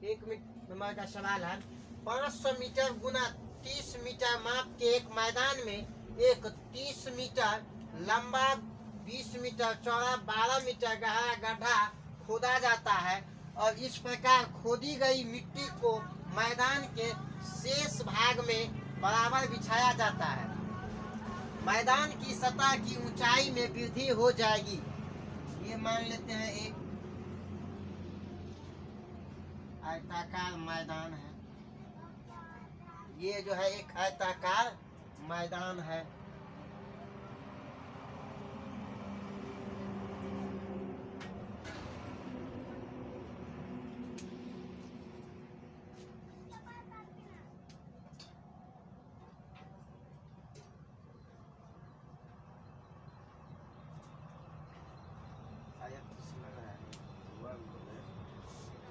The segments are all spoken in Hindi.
एक नंबर का सवाल है 500 मीटर गुना 30 मीटर माप के एक मैदान में एक 30 मीटर लंबा 20 मीटर चौड़ा 12 मीटर गहरा गड्ढा खोदा जाता है और इस प्रकार खोदी गई मिट्टी को मैदान के शेष भाग में बराबर बिछाया जाता है। मैदान की सतह की ऊंचाई में वृद्धि हो जाएगी। ये मान लेते हैं एक आयताकार मैदान है। ये जो है एक आयताकार मैदान है।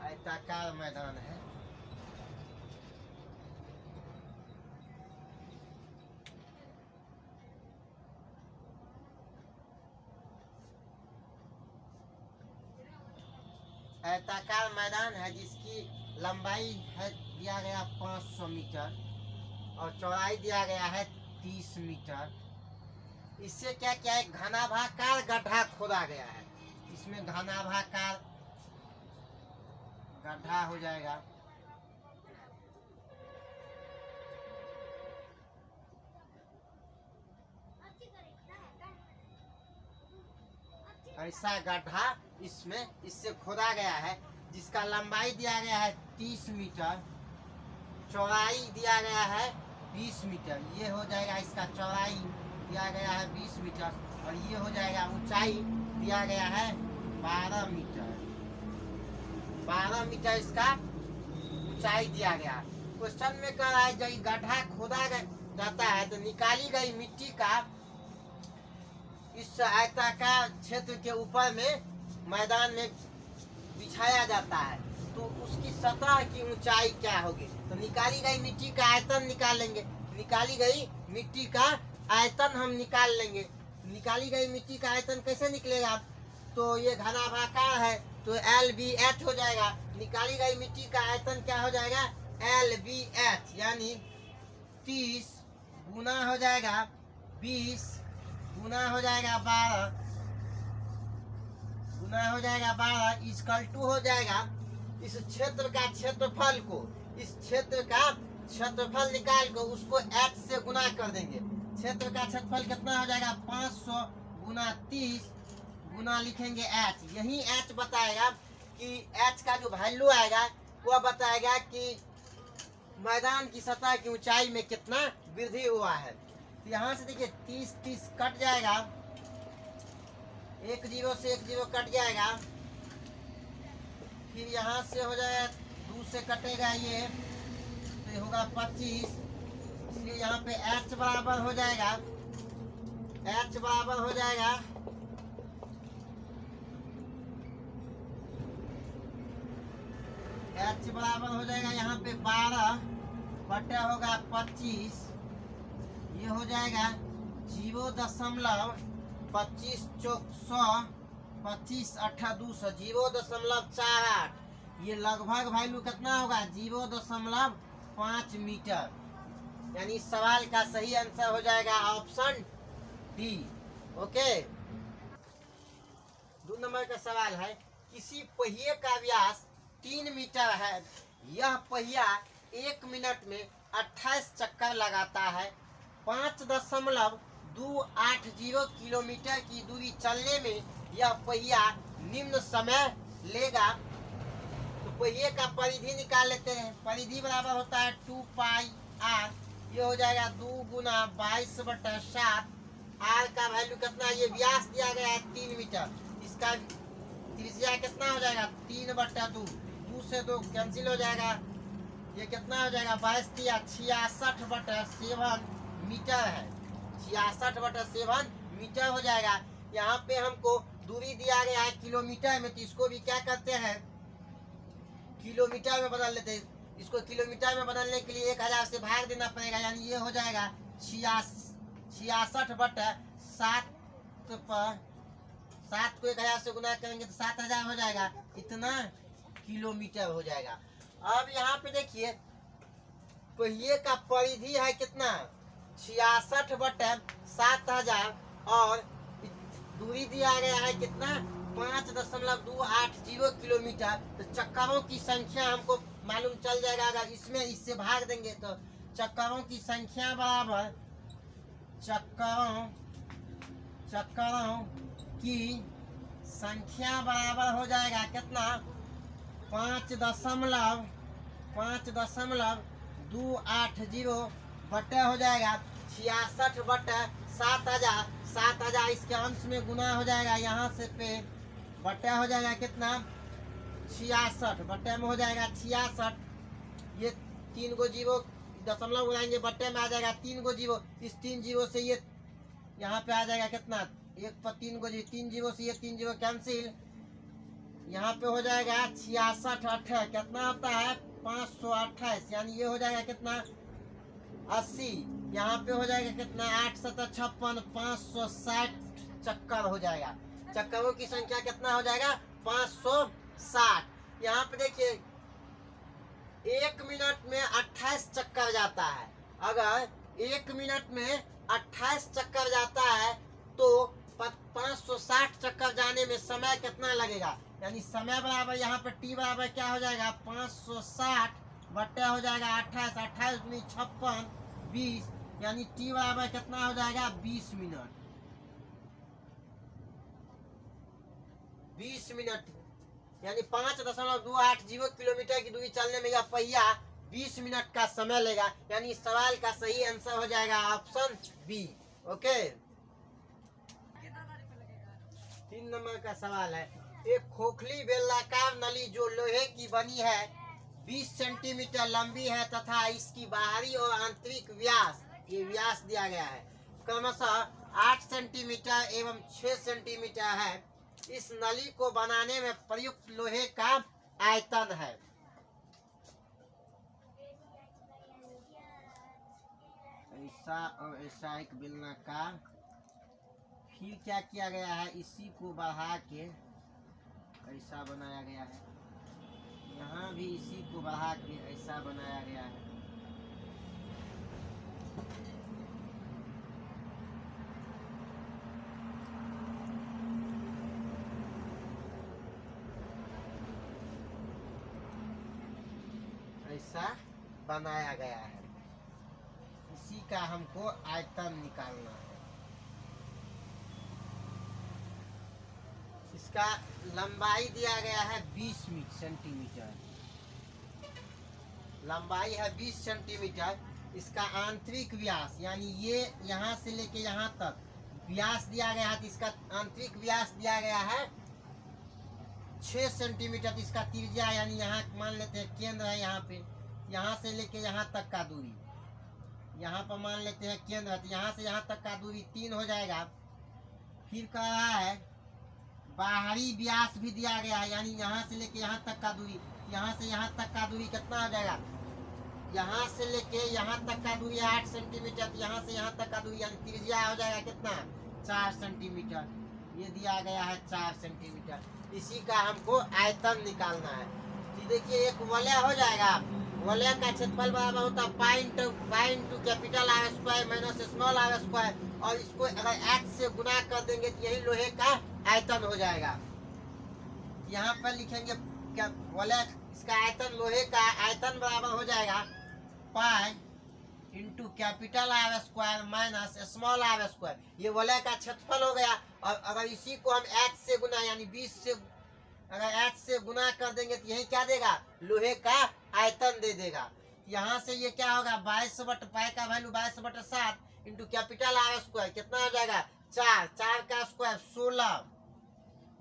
आयताकार मैदान है। आयताकार मैदान है जिसकी लंबाई है दिया गया 500 मीटर और चौड़ाई दिया गया है 30 मीटर। इससे क्या क्या एक घनाभाकार गड्ढा खोदा गया है। इसमें घनाभाकार गड्ढा हो जाएगा। ऐसा गड्ढा इससे खोदा गया है जिसका लंबाई दिया गया है 30 मीटर, चौड़ाई दिया गया है 20 मीटर। ये हो जाएगा इसका चौड़ाई दिया गया है 20 मीटर और ये हो जाएगा ऊंचाई दिया गया है 12 मीटर। 12 मीटर इसका ऊंचाई दिया गया। क्वेश्चन में कह रहा है जब गड्ढा खोदा जाता है तो निकाली गई मिट्टी का इस आयताकार क्षेत्र के ऊपर में मैदान में बिछाया जाता है तो उसकी सतह की ऊंचाई क्या होगी। तो निकाली गई मिट्टी का आयतन निकाल लेंगे। निकाली गई मिट्टी का आयतन हम निकाल लेंगे। निकाली गई मिट्टी का आयतन कैसे निकलेगा। तो ये घनाभाकार है तो LBH हो जाएगा। निकाली गई मिट्टी का आयतन क्या हो जाएगा LBH यानी 30 गुना हो जाएगा 20 गुना हो जाएगा 12 गुना हो जाएगा 12 इक्वल टू हो जाएगा इस क्षेत्र का क्षेत्रफल को इस क्षेत्र का क्षेत्रफल निकाल कर उसको H से गुना कर देंगे। क्षेत्र का क्षेत्रफल कितना हो जाएगा 500 गुना 30 गुना लिखेंगे H। यही H बताएगा कि H का जो वैल्यू आएगा वह बताएगा कि मैदान की सतह की ऊंचाई में कितना वृद्धि हुआ है। तो यहाँ से देखिए 30 कट जाएगा, एक जीरो से एक जीरो कट जाएगा, फिर यहाँ से हो जाएगा 2 से कटेगा ये तो ये होगा 25। इसलिए यहाँ पे H बराबर हो जाएगा H बराबर हो जाएगा H बराबर हो जाएगा यहाँ पे 12 बटे होगा 25। ये हो जाएगा 0.25 चौक 100 25 8 200 0.48। ये लगभग वैल्यू कितना होगा 0.5 मीटर। यानी इस सवाल का सही आंसर हो जाएगा ऑप्शन डी। ओके। 2 नंबर का सवाल है किसी पहिए का व्यास 3 मीटर है। यह पहिया 1 मिनट में 28 चक्कर लगाता है। 5.280 किलोमीटर की दूरी चलने में यह पहिया निम्न समय लेगा। तो पहिए का परिधि निकाल लेते हैं। परिधि बराबर होता है 2 पाई आर। ये हो जाएगा 2 गुना 22/7। आर का वैल्यू कितना, ये व्यास दिया गया है 3 मीटर। इसका त्रिज्या कितना हो जाएगा 3/2। 2 से 2 कैंसिल हो जाएगा। ये कितना हो जाएगा 66/7 मीटर है। 66/7 मीटर हो जाएगा। यहाँ पे हमको दूरी दिया गया है किलोमीटर में तो इसको भी क्या करते हैं किलोमीटर में बदल लेते हैं। इसको किलोमीटर में बदलने के लिए 1000 से भाग देना पड़ेगा। यानी ये हो जाएगा 66/7 पर 7 को 1000 से गुना करेंगे तो 7000 हो जाएगा। इतना किलोमीटर हो जाएगा। अब यहाँ पे देखिए पहिए का परिधि है कितना 66/7000 और दूरी दिया गया है कितना 5.280 किलोमीटर। तो चक्करों की संख्या हमको मालूम चल जाएगा, अगर इसमें इससे भाग देंगे तो चक्करों की संख्या बराबर चक्करों की संख्या बराबर हो जाएगा कितना 5.280 बटे हो जाएगा 66/7000। 7000 इसके अंश में गुना हो जाएगा, यहाँ से पे बटे हो जाएगा कितना 66 बटे में हो जाएगा 66। ये 3 गो जीरो दशमलव उड़ाएंगे बटे में आ जाएगा 3 गो जीरो। इस 3 जीरो से ये यहाँ पे आ जाएगा कितना 1 पर 3 गो जीरो, 3 जीरो से ये 3 जीरो कैंसिल। यहाँ पे हो जाएगा 66 8 कितना होता है 528, यानी ये हो जाएगा कितना 80। यहाँ पे हो जाएगा कितना 8 7 56 560 चक्कर हो जाएगा। चक्करों की संख्या कितना हो जाएगा 560। यहाँ पे देखिए 1 मिनट में 28 चक्कर जाता है। अगर 1 मिनट में 28 चक्कर जाता है तो 560 चक्कर जाने में समय कितना लगेगा, यानी समय बराबर यहाँ पर टी बराबर क्या हो जाएगा 560 बटे हो जाएगा 28, 28 दूनी 56 20, यानी टी बराबर कितना हो जाएगा 20 मिनट। 20 मिनट यानी 5.280 किलोमीटर की दूरी चलने में यह पहिया 20 मिनट का समय लेगा, यानी इस सवाल का सही आंसर हो जाएगा ऑप्शन बी। ओके, 3 नंबर का सवाल है। एक खोखली बेलनाकार नली जो लोहे की बनी है 20 सेंटीमीटर लंबी है तथा इसकी बाहरी और आंतरिक व्यास, ये व्यास दिया गया है, क्रमशः 8 सेंटीमीटर एवं 6 सेंटीमीटर है। इस नली को बनाने में प्रयुक्त लोहे का आयतन है। ऐसा और ऐसा एक बेलनाकार, फिर क्या किया गया है इसी को बढ़ा के ऐसा बनाया गया है, यहाँ भी इसी को बढ़ा के ऐसा बनाया गया है। ऐसा बनाया गया है, इसी का हमको आयतन निकालना है। इसका लंबाई दिया गया है 20 सेंटीमीटर, लंबाई है 20 सेंटीमीटर। इसका आंतरिक व्यास यानी ये यहाँ से लेके यहाँ तक व्यास दिया गया है, तो इसका आंतरिक व्यास दिया गया है 6 सेंटीमीटर। इसका त्रिज्या यानी यहाँ मान लेते हैं केंद्र है यहाँ पे, यहाँ से लेके यहाँ तक का दूरी, यहाँ पर मान लेते हैं केंद्र है, तो यहाँ से यहाँ तक का दूरी 3 हो जाएगा। फिर कह रहा है बाहरी व्यास भी दिया गया है, यानी यहाँ से लेके यहाँ तक का दूरी, यहाँ से यहाँ तक का दूरी कितना हो जाएगा, यहाँ से लेके यहाँ तक का दूरी 8 सेंटीमीटर, तो यहाँ से यहाँ तक का दूरी यानी त्रिज्या हो जाएगा कितना 4 सेंटीमीटर। ये दिया गया है 4 सेंटीमीटर। इसी का हमको आयतन निकालना है। तो देखिए एक वलय हो जाएगा, वलय का क्षेत्रफल बराबर होता है pi into capital R square minus small R square, और इसको अगर h से गुना कर देंगे तो यही लोहे का आयतन हो जाएगा। यहाँ पर लिखेंगे क्या वलय, इसका आयतन लोहे का आयतन बराबर हो जाएगा pi into capital R square minus small R square. ये वलय का क्षेत्रफल हो गया, और अगर इसी को हम h से गुना यानी 20 से अगर h से गुना कर देंगे तो यही क्या देगा लोहे का आयतन दे देगा। यहाँ से ये क्या होगा 22 बट पाई का value 22/7 into capital R square कितना हो जाएगा 4, 4 का square 16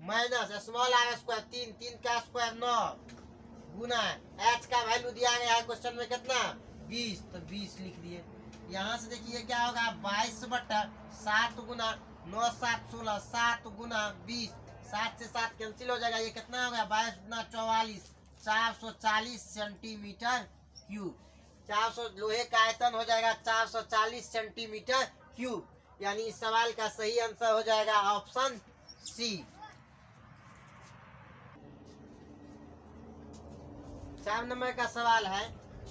minus small R square 3, 3 का स्क्वायर 9 गुना h का वैल्यू दिया गया है क्वेश्चन में कितना 20, तो 20 लिख दिए। यहाँ से देखिए क्या होगा 22/7 गुना 9 7 16 7 गुना 20, 7 से 7 कैंसिल हो जाएगा, ये कितना हो गया 22 गुना 44 440 सेंटीमीटर क्यूब। 400 लोहे का आयतन हो जाएगा 440 सेंटीमीटर क्यूब, यानी इस सवाल का सही आंसर हो जाएगा ऑप्शन सी। 4 नंबर का सवाल है,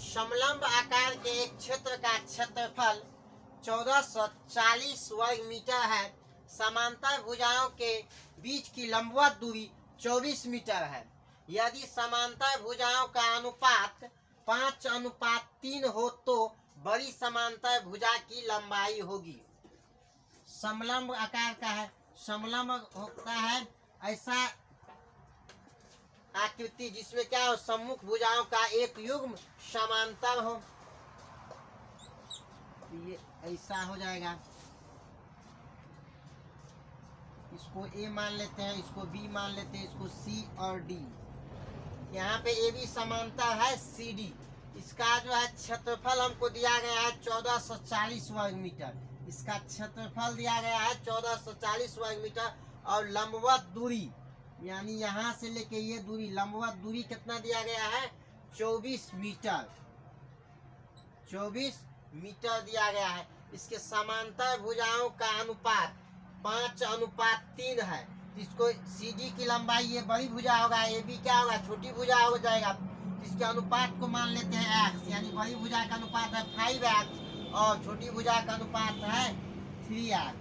समलंब आकार के एक क्षेत्र का क्षेत्रफल 1440 वर्ग मीटर है। समांतर भुजाओं के बीच की लंबवत दूरी 24 मीटर है। यदि समांतर भुजाओं का अनुपात 5:3 हो तो बड़ी समांतर भुजा की लंबाई होगी। समलंब आकार का है, समलंब होता है ऐसा आकृति जिसमें क्या हो, सम्मुख भुजाओं का एक युग्म समांतर हो। ये ऐसा हो जाएगा। इसको ए मान लेते हैं, इसको बी मान लेते हैं, इसको सी और डी। यहाँ पे ए बी समांतर है सी डी। इसका जो है क्षेत्रफल हमको दिया गया है 1440 वर्ग मीटर। इसका क्षेत्रफल दिया गया है 1440 वर्ग मीटर और लंबवत दूरी यानी यहाँ से लेके ये दूरी, लंबवत दूरी कितना दिया गया है, 24 मीटर। 24 मीटर दिया गया है। इसके समांतर भुजाओं का अनुपात 5:3 है। इसको सी डी की लंबाई ये बड़ी भुजा होगा, ए बी क्या होगा, छोटी भुजा हो जाएगा। इसके अनुपात को मान लेते हैं एक्स, यानी बड़ी भुजा का अनुपात है 5x और छोटी भुजा का अनुपात है 3x।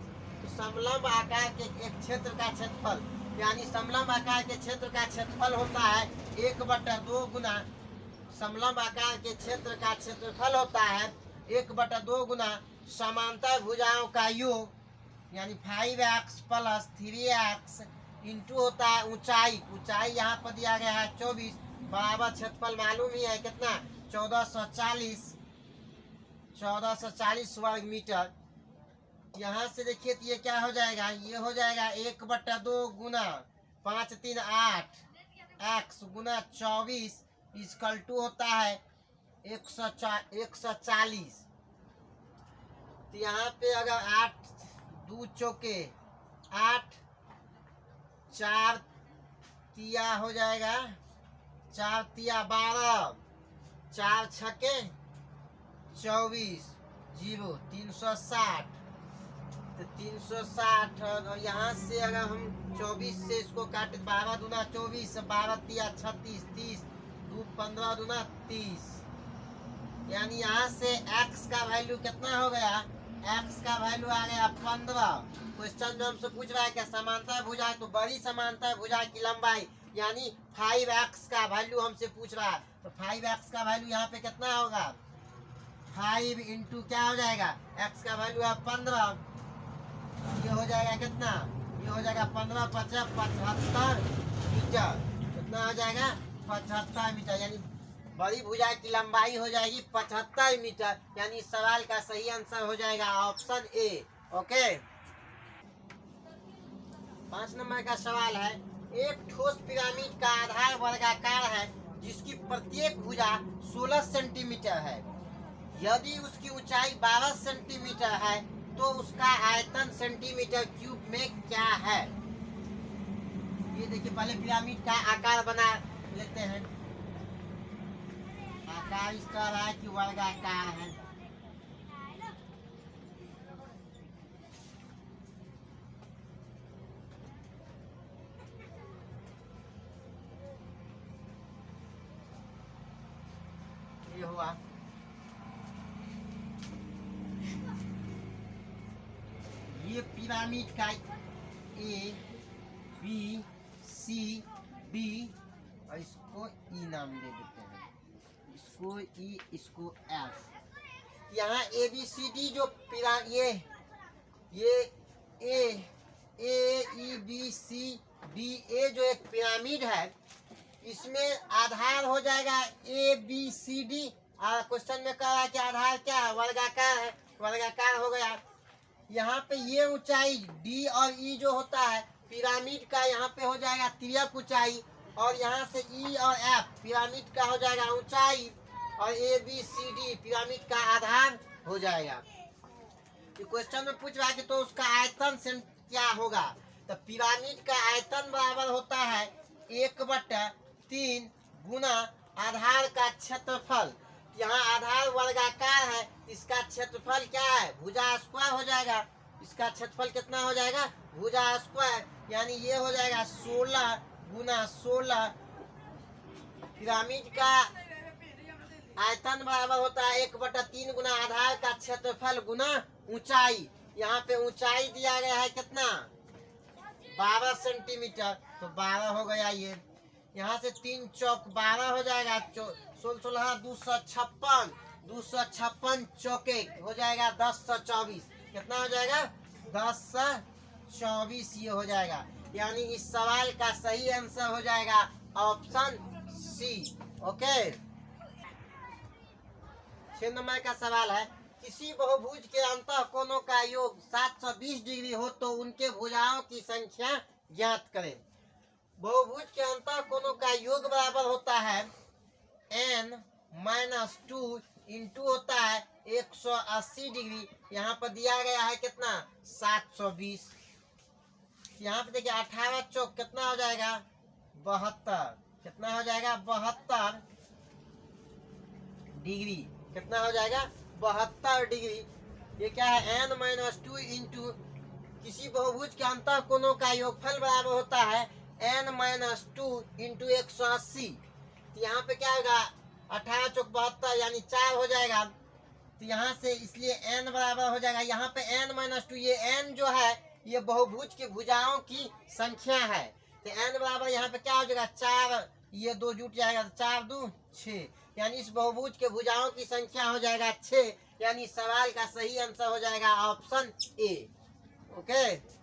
तो समलंब आकार के एक क्षेत्र का क्षेत्रफल यानी समलंब आकार के क्षेत्र का क्षेत्रफल होता है 1/2 गुना, समलंब आकार के क्षेत्र का क्षेत्रफल होता है 1/2 गुना समांतर भुजाओं का योग यानी 5x + 3x इंटू होता है ऊंचाई। ऊंचाई यहाँ पर दिया गया है 24 बराबर क्षेत्रफल मालूम ही है कितना, 1440 वर्ग मीटर। यहाँ से देखिए तो ये क्या हो जाएगा, ये हो जाएगा 1/2 गुना 5 3 8 x गुना 24 इक्वल टू होता है 140। तो यहाँ पे अगर 8 2 चौके 8 4 तिया हो जाएगा, 4 तिया 12, 4 छके 24, 0 360। तो 360 और यहाँ से अगर हम 24 से इसको काटे 12 दूना 24, 12 तिया 36, 30 2 15 दूना 30। यानी यहाँ से x का वैल्यू कितना हो गया, x का वैल्यू आ गया 15। क्वेश्चन जो हमसे पूछ रहा है क्या समांतर भुजा है, तो बड़ी समांतर भुजा की लंबाई यानी 5x का वैल्यू हमसे पूछ रहा है। तो 5x का वैल्यू यहाँ पे कितना होगा, 5 इंटू क्या हो जाएगा, x का वैल्यू है 15, ये हो जाएगा कितना, ये हो जाएगा 15 × 75 मीटर। कितना हो जाएगा, 75 मीटर। यानी बड़ी भुजा की लंबाई हो जाएगी 75 मीटर। यानी इस सवाल का सही आंसर हो जाएगा ऑप्शन ए। ओके। 5 नंबर का सवाल है, एक ठोस पिरामिड का आधार वर्गाकार है जिसकी प्रत्येक भुजा 16 सेंटीमीटर है। यदि उसकी ऊंचाई 12 सेंटीमीटर है तो उसका आयतन सेंटीमीटर क्यूब में क्या है। ये देखिए, पहले पिरामिड का आकार बना लेते हैं। आकार इसका रहा है कि वर्गाकार है। ये हुआ। ये पिरामिड का ए बी सी डी और इसको ई नाम दे देते हैं, इसको ई इसको एफ। यहाँ ए बी सी डी जो ये ए E B C D A जो एक पिरामिड है, इसमें आधार हो जाएगा A B C D. Question में कह रहा है कि आधार क्या है, वर्गाकार है, वर्गाकार हो गया। यहाँ पे ये ऊंचाई डी और ई जो होता है पिरामिड का, यहाँ पे हो जाएगा तिर्यक ऊंचाई, और यहाँ से ई और एफ पिरामिड का हो जाएगा ऊंचाई, और A B C D pyramid का आधार हो जाएगा। क्वेश्चन में पूछ रहा है कि तो उसका आयतन से क्या होगा, तो पिरामिड का आयतन बराबर होता है 1/3 गुना आधार का क्षेत्रफल। यहाँ आधार वर्गाकार है, इसका क्षेत्रफल क्या है, भुजा स्क्वायर हो जाएगा। इसका क्षेत्रफल कितना हो जाएगा, भुजा स्क्वायर, यानी ये हो जाएगा 16 गुना 16 पिरामिड का आयतन बराबर होता है 1/3 गुना आधार का क्षेत्रफल गुना ऊंचाई। यहाँ पे ऊंचाई दिया गया है कितना, 12 सेंटीमीटर, तो 12 हो गया ये। यहाँ से 3 चौक 12 हो जाएगा, 16 256, 256 चौके हो जाएगा 1024, कितना हो जाएगा 1024 ये हो जाएगा। यानी इस सवाल का सही आंसर हो जाएगा ऑप्शन सी। ओके, 6 नंबर का सवाल है, किसी बहुभुज के अंतः कोणों का योग 720 डिग्री हो तो उनके भुजाओं की संख्या ज्ञात करें। बहुभुज के अंतः कोणों का योग बराबर होता है n-2 इंटू होता है 180 डिग्री। यहाँ पर दिया गया है कितना 720। यहाँ पे देखिए 18 चौक कितना हो जाएगा 72, कितना हो जाएगा 72 डिग्री, कितना हो जाएगा 72 डिग्री। ये क्या है n-2 इंटू किसी बहुभुज के अंतः कोणों का योगफल बराबर होता है n-2 इंटू 180। तो यहाँ पे क्या होगा 18 चौक 72 यानी 4 हो जाएगा। तो यहाँ से इसलिए n बराबर हो जाएगा, यहाँ पे n-2, ये n जो है ये बहुभुज की भुजाओं की संख्या है। तो n बराबर यहाँ पे क्या हो जाएगा 4, ये 2 जुट जाएगा तो 4 2 6, यानी इस बहुभुज के भुजाओं की संख्या हो जाएगा 6। यानी सवाल का सही आंसर हो जाएगा ऑप्शन ए। ओके।